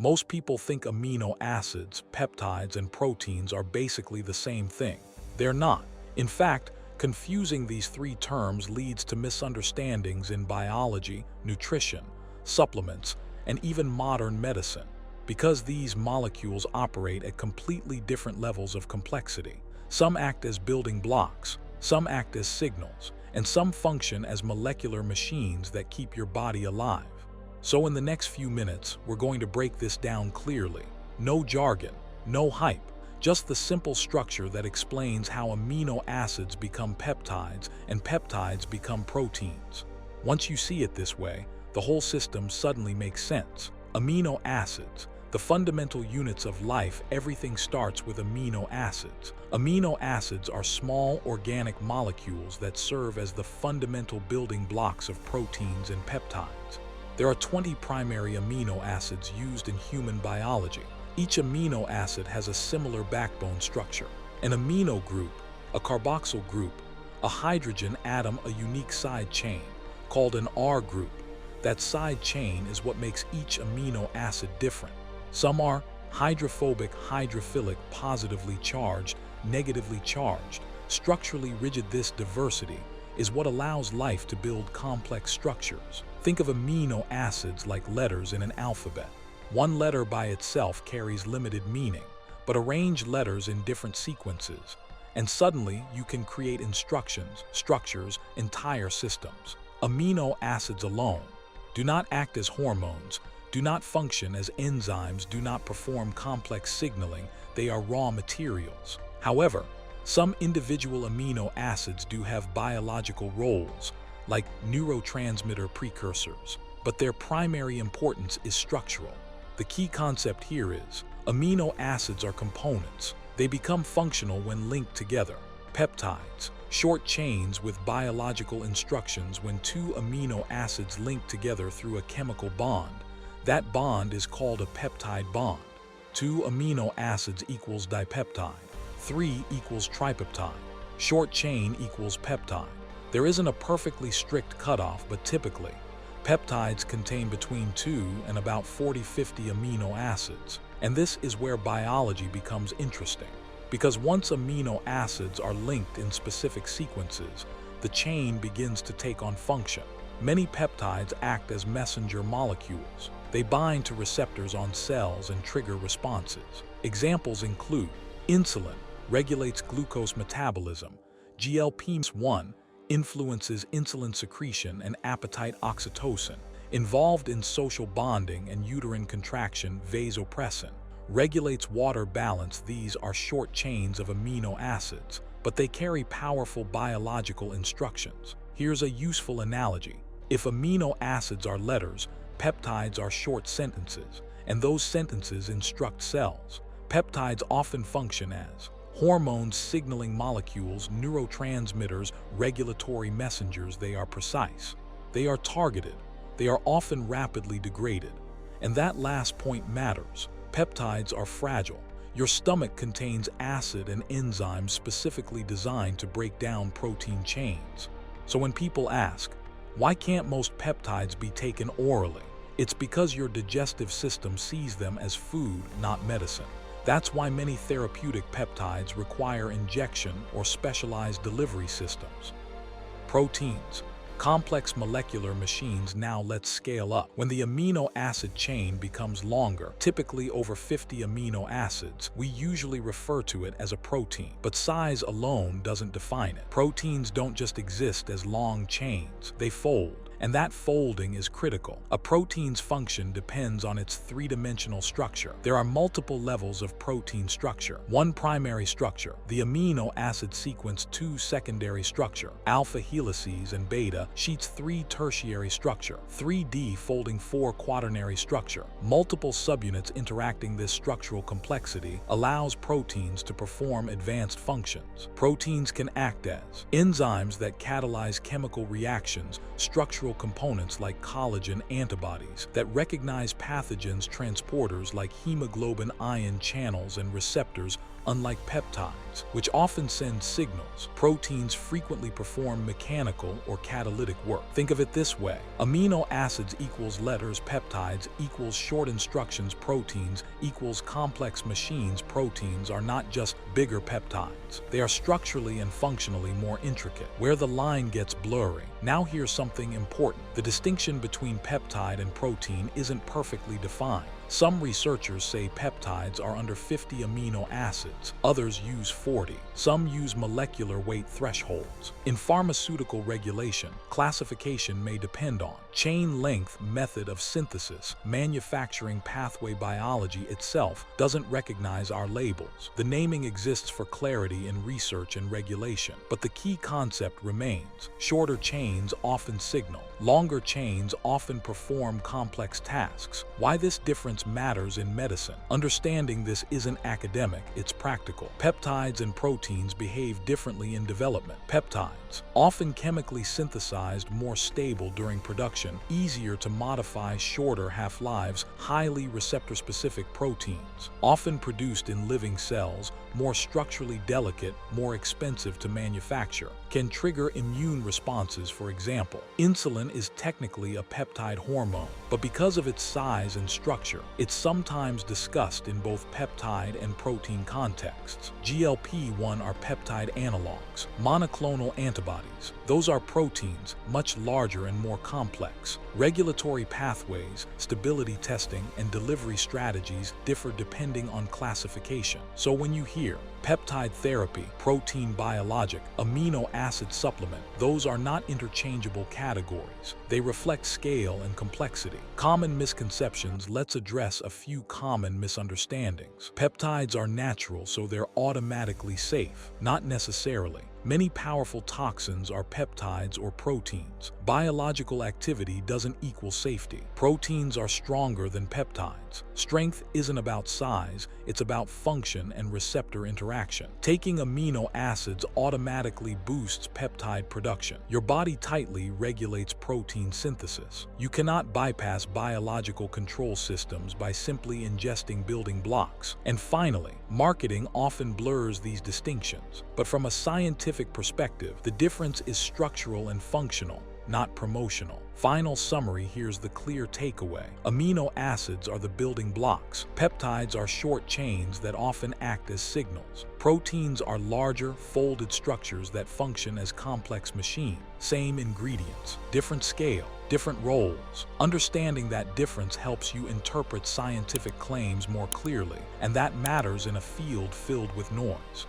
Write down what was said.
Most people think amino acids, peptides, and proteins are basically the same thing. They're not. In fact, confusing these three terms leads to misunderstandings in biology, nutrition, supplements, and even modern medicine, because these molecules operate at completely different levels of complexity. Some act as building blocks, some act as signals, and some function as molecular machines that keep your body alive. So in the next few minutes, we're going to break this down clearly. No jargon, no hype, just the simple structure that explains how amino acids become peptides and peptides become proteins. Once you see it this way, the whole system suddenly makes sense. Amino acids, the fundamental units of life. Everything starts with amino acids. Amino acids are small organic molecules that serve as the fundamental building blocks of proteins and peptides. There are 20 primary amino acids used in human biology. Each amino acid has a similar backbone structure. An amino group, a carboxyl group, a hydrogen atom, a unique side chain, called an R group. That side chain is what makes each amino acid different. Some are hydrophobic, hydrophilic, positively charged, negatively charged, structurally rigid. This diversity is what allows life to build complex structures. Think of amino acids like letters in an alphabet. One letter by itself carries limited meaning, but arrange letters in different sequences, and suddenly you can create instructions, structures, entire systems. Amino acids alone do not act as hormones, do not function as enzymes, do not perform complex signaling. They are raw materials. However, some individual amino acids do have biological roles, like neurotransmitter precursors, but their primary importance is structural. The key concept here is, amino acids are components. They become functional when linked together. Peptides, short chains with biological instructions. When two amino acids link together through a chemical bond, that bond is called a peptide bond. 2 amino acids equals dipeptide. 3 equals tripeptide. Short chain equals peptide. There isn't a perfectly strict cutoff, but typically, peptides contain between 2 and about 40–50 amino acids. And this is where biology becomes interesting. Because once amino acids are linked in specific sequences, the chain begins to take on function. Many peptides act as messenger molecules. They bind to receptors on cells and trigger responses. Examples include insulin, regulates glucose metabolism, GLP-1, influences insulin secretion and appetite, oxytocin, involved in social bonding and uterine contraction, vasopressin, regulates water balance. These are short chains of amino acids, but they carry powerful biological instructions. Here's a useful analogy. If amino acids are letters, peptides are short sentences, and those sentences instruct cells. Peptides often function as hormones, signaling molecules, neurotransmitters, regulatory messengers. They are precise. They are targeted. They are often rapidly degraded. And that last point matters. Peptides are fragile. Your stomach contains acid and enzymes specifically designed to break down protein chains. So when people ask, why can't most peptides be taken orally? It's because your digestive system sees them as food, not medicine. That's why many therapeutic peptides require injection or specialized delivery systems. Proteins, complex molecular machines. Now let's scale up. When the amino acid chain becomes longer, typically over 50 amino acids, we usually refer to it as a protein. But size alone doesn't define it. Proteins don't just exist as long chains, they fold. And that folding is critical. A protein's function depends on its three-dimensional structure. There are multiple levels of protein structure. 1 primary structure, the amino acid sequence. 2 secondary structure, alpha helices and beta sheets. 3 tertiary structure, 3D folding. 4 quaternary structure. Multiple subunits interacting. This structural complexity allows proteins to perform advanced functions. Proteins can act as enzymes that catalyze chemical reactions, structural natural components like collagen antibodies that recognize pathogens, transporters like hemoglobin ion channels and receptors, unlike peptides, which often send signals. Proteins frequently perform mechanical or catalytic work. Think of it this way: amino acids equals letters, peptides equals short instructions, proteins equals complex machines. Proteins are not just bigger peptides. They are structurally and functionally more intricate. Where the line gets blurry. Now here's something important. The distinction between peptide and protein isn't perfectly defined. Some researchers say peptides are under 50 amino acids, others use 40. Some use molecular weight thresholds. In pharmaceutical regulation, classification may depend on chain length, method of synthesis, manufacturing pathway. Biology itself doesn't recognize our labels. The naming exists for clarity in research and regulation, but the key concept remains. Shorter chains often signal, longer chains often perform complex tasks. Why this difference matters in medicine? Understanding this isn't academic, it's practical. Peptides and proteins behave differently in development. Peptides, often chemically synthesized, more stable during production, easier to modify, shorter half-lives, highly receptor-specific. Proteins, often produced in living cells, more structurally delicate, more expensive to manufacture, can trigger immune responses. For example, insulin is technically a peptide hormone, but because of its size and structure, it's sometimes discussed in both peptide and protein contexts. GLP-1 are peptide analogs. Monoclonal antibodies, those are proteins, much larger and more complex. Regulatory pathways, stability testing, and delivery strategies differ depending on classification. So when you hear peptide therapy, protein biologic, amino acid supplement, those are not interchangeable categories. They reflect scale and complexity. Common misconceptions. Let's address a few common misunderstandings. Peptides are natural, so they're automatically safe. Not necessarily. Many powerful toxins are peptides or proteins. Biological activity doesn't equal safety. Proteins are stronger than peptides. Strength isn't about size, it's about function and receptor interaction. Taking amino acids automatically boosts peptide production. Your body tightly regulates protein synthesis. You cannot bypass biological control systems by simply ingesting building blocks. And finally, marketing often blurs these distinctions. But from a scientific perspective, the difference is structural and functional, not promotional. Final summary. Here's the clear takeaway. Amino acids are the building blocks. Peptides are short chains that often act as signals. Proteins are larger, folded structures that function as complex machines. Same ingredients, different scale, different roles. Understanding that difference helps you interpret scientific claims more clearly, and that matters in a field filled with noise.